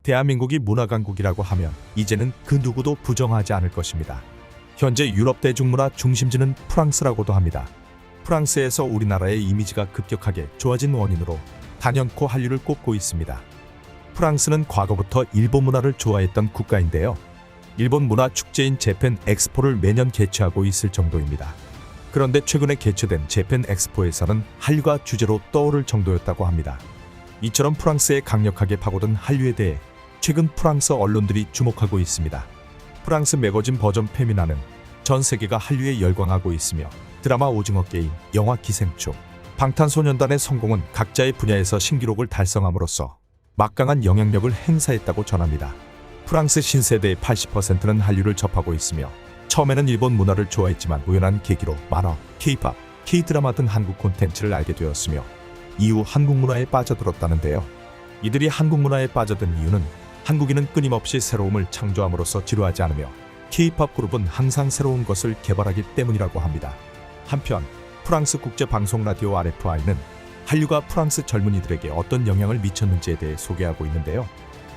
대한민국이 문화강국이라고 하면 이제는 그 누구도 부정하지 않을 것입니다. 현재 유럽 대중문화 중심지는 프랑스라고도 합니다. 프랑스에서 우리나라의 이미지가 급격하게 좋아진 원인으로 단연코 한류를 꼽고 있습니다. 프랑스는 과거부터 일본 문화를 좋아했던 국가인데요. 일본 문화 축제인 재팬 엑스포를 매년 개최하고 있을 정도입니다. 그런데 최근에 개최된 재팬 엑스포에서는 한류가 주제로 떠오를 정도였다고 합니다. 이처럼 프랑스에 강력하게 파고든 한류에 대해 최근 프랑스 언론들이 주목하고 있습니다. 프랑스 매거진 버전 페미나는 전 세계가 한류에 열광하고 있으며 드라마 오징어 게임, 영화 기생충, 방탄소년단의 성공은 각자의 분야에서 신기록을 달성함으로써 막강한 영향력을 행사했다고 전합니다. 프랑스 신세대의 80%는 한류를 접하고 있으며 처음에는 일본 문화를 좋아했지만 우연한 계기로 만화, K-팝, K-드라마 등 한국 콘텐츠를 알게 되었으며 이후 한국 문화에 빠져들었다는데요. 이들이 한국 문화에 빠져든 이유는 한국인은 끊임없이 새로움을 창조함으로써 지루하지 않으며 K-팝 그룹은 항상 새로운 것을 개발하기 때문이라고 합니다. 한편 프랑스 국제방송 라디오 RFI는 한류가 프랑스 젊은이들에게 어떤 영향을 미쳤는지에 대해 소개하고 있는데요.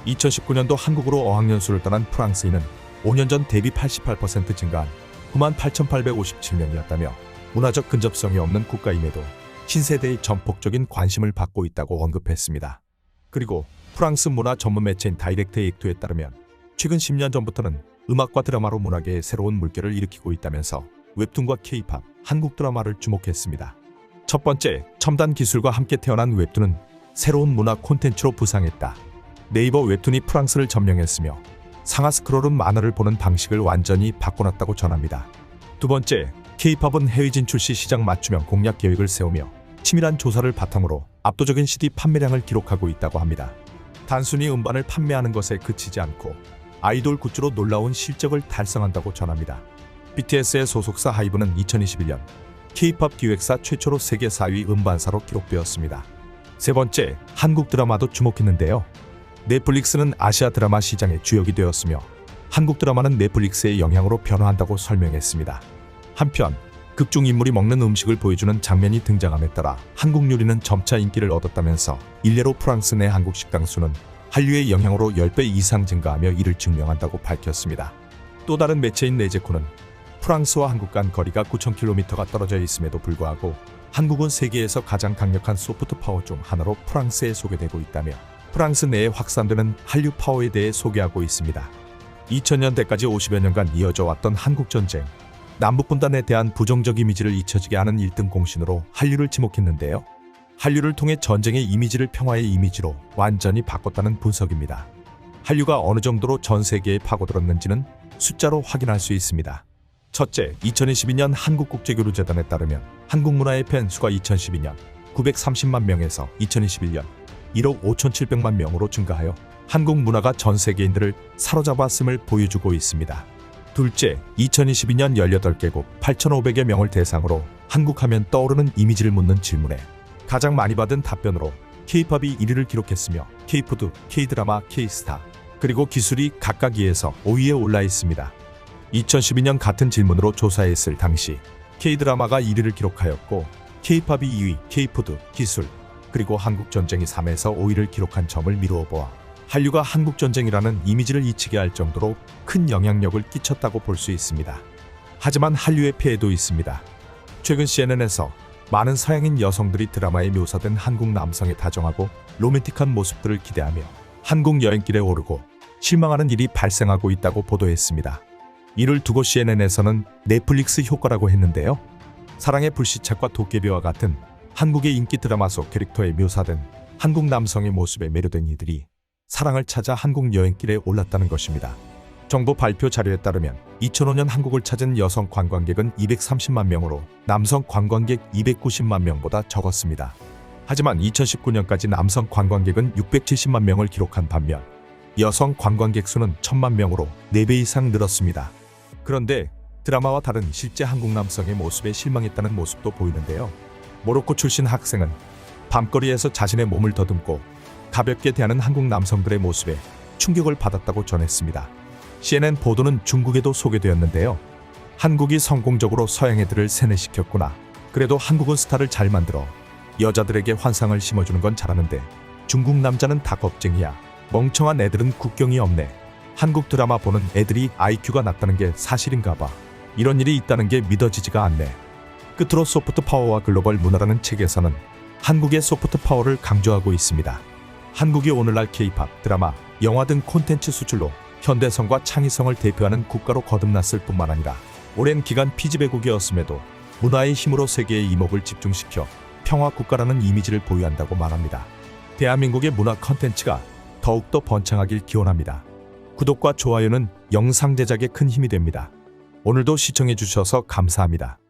2019년도 한국으로 어학연수를 떠난 프랑스인은 5년 전 대비 88% 증가한 98,857명이었다며 문화적 근접성이 없는 국가임에도 신세대의 전폭적인 관심을 받고 있다고 언급했습니다. 그리고 프랑스 문화 전문 매체인 다이렉트 액투에 따르면 최근 10년 전부터는 음악과 드라마로 문화계에 새로운 물결을 일으키고 있다면서 웹툰과 K-팝, 한국 드라마를 주목했습니다. 첫 번째, 첨단 기술과 함께 태어난 웹툰은 새로운 문화 콘텐츠로 부상했다. 네이버 웹툰이 프랑스를 점령했으며 상하 스크롤은 만화를 보는 방식을 완전히 바꿔놨다고 전합니다. 두 번째, K-팝은 해외 진출 시 시장 맞춤형 공략 계획을 세우며 치밀한 조사를 바탕으로 압도적인 CD 판매량을 기록하고 있다고 합니다. 단순히 음반을 판매하는 것에 그치지 않고 아이돌 굿즈로 놀라운 실적을 달성한다고 전합니다. BTS의 소속사 하이브는 2021년 K-팝 기획사 최초로 세계 4위 음반사로 기록되었습니다. 세 번째, 한국 드라마도 주목했는데요. 넷플릭스는 아시아 드라마 시장의 주역이 되었으며 한국 드라마는 넷플릭스의 영향으로 변화한다고 설명했습니다. 한편 극중 인물이 먹는 음식을 보여주는 장면이 등장함에 따라 한국 요리는 점차 인기를 얻었다면서 일례로 프랑스 내 한국 식당 수는 한류의 영향으로 10배 이상 증가하며 이를 증명한다고 밝혔습니다. 또 다른 매체인 네제코는 프랑스와 한국 간 거리가 9,000km가 떨어져 있음에도 불구하고 한국은 세계에서 가장 강력한 소프트 파워 중 하나로 프랑스에 소개되고 있다며 프랑스 내에 확산되는 한류 파워에 대해 소개하고 있습니다. 2000년대까지 50여 년간 이어져 왔던 한국전쟁, 남북분단에 대한 부정적 이미지를 잊혀지게 하는 1등 공신으로 한류를 지목했는데요. 한류를 통해 전쟁의 이미지를 평화의 이미지로 완전히 바꿨다는 분석입니다. 한류가 어느 정도로 전 세계에 파고들었는지는 숫자로 확인할 수 있습니다. 첫째, 2022년 한국국제교류재단에 따르면 한국 문화의 팬 수가 2012년 930만 명에서 2021년 1억 5,700만 명으로 증가하여 한국 문화가 전 세계인들을 사로잡았음을 보여주고 있습니다. 둘째, 2022년 18개국 8,500여 명을 대상으로 한국하면 떠오르는 이미지를 묻는 질문에 가장 많이 받은 답변으로 K-팝이 1위를 기록했으며 K-푸드, K-드라마, K-스타, 그리고 기술이 각각 2에서 5위에 올라 있습니다. 2012년 같은 질문으로 조사했을 당시 K-드라마가 1위를 기록하였고 K-팝이 2위, K-푸드, 기술, 그리고 한국전쟁이 3에서 5위를 기록한 점을 미루어 보아 한류가 한국전쟁이라는 이미지를 잊히게 할 정도로 큰 영향력을 끼쳤다고 볼 수 있습니다. 하지만 한류의 폐해도 있습니다. 최근 CNN에서 많은 서양인 여성들이 드라마에 묘사된 한국 남성의 다정하고 로맨틱한 모습들을 기대하며 한국 여행길에 오르고 실망하는 일이 발생하고 있다고 보도했습니다. 이를 두고 CNN에서는 넷플릭스 효과라고 했는데요. 사랑의 불시착과 도깨비와 같은 한국의 인기 드라마 속 캐릭터에 묘사된 한국 남성의 모습에 매료된 이들이 사랑을 찾아 한국 여행길에 올랐다는 것입니다. 정부 발표 자료에 따르면 2005년 한국을 찾은 여성 관광객은 230만 명으로 남성 관광객 290만 명보다 적었습니다. 하지만 2019년까지 남성 관광객은 670만 명을 기록한 반면 여성 관광객 수는 1,000만 명으로 4배 이상 늘었습니다. 그런데 드라마와 다른 실제 한국 남성의 모습에 실망했다는 모습도 보이는데요. 모로코 출신 학생은 밤거리에서 자신의 몸을 더듬고 가볍게 대하는 한국 남성들의 모습에 충격을 받았다고 전했습니다. CNN 보도는 중국에도 소개되었는데요. 한국이 성공적으로 서양 애들을 세뇌시켰구나. 그래도 한국은 스타를 잘 만들어 여자들에게 환상을 심어주는 건 잘하는데 중국 남자는 다 겁쟁이야. 멍청한 애들은 국경이 없네. 한국 드라마 보는 애들이 IQ가 낮다는 게 사실인가 봐. 이런 일이 있다는 게 믿어지지가 않네. 끝으로 소프트 파워와 글로벌 문화라는 책에서는 한국의 소프트 파워를 강조하고 있습니다. 한국이 오늘날 K-팝, 드라마, 영화 등 콘텐츠 수출로 현대성과 창의성을 대표하는 국가로 거듭났을 뿐만 아니라 오랜 기간 피지배국이었음에도 문화의 힘으로 세계의 이목을 집중시켜 평화국가라는 이미지를 보유한다고 말합니다. 대한민국의 문화 콘텐츠가 더욱더 번창하길 기원합니다. 구독과 좋아요는 영상 제작에 큰 힘이 됩니다. 오늘도 시청해주셔서 감사합니다.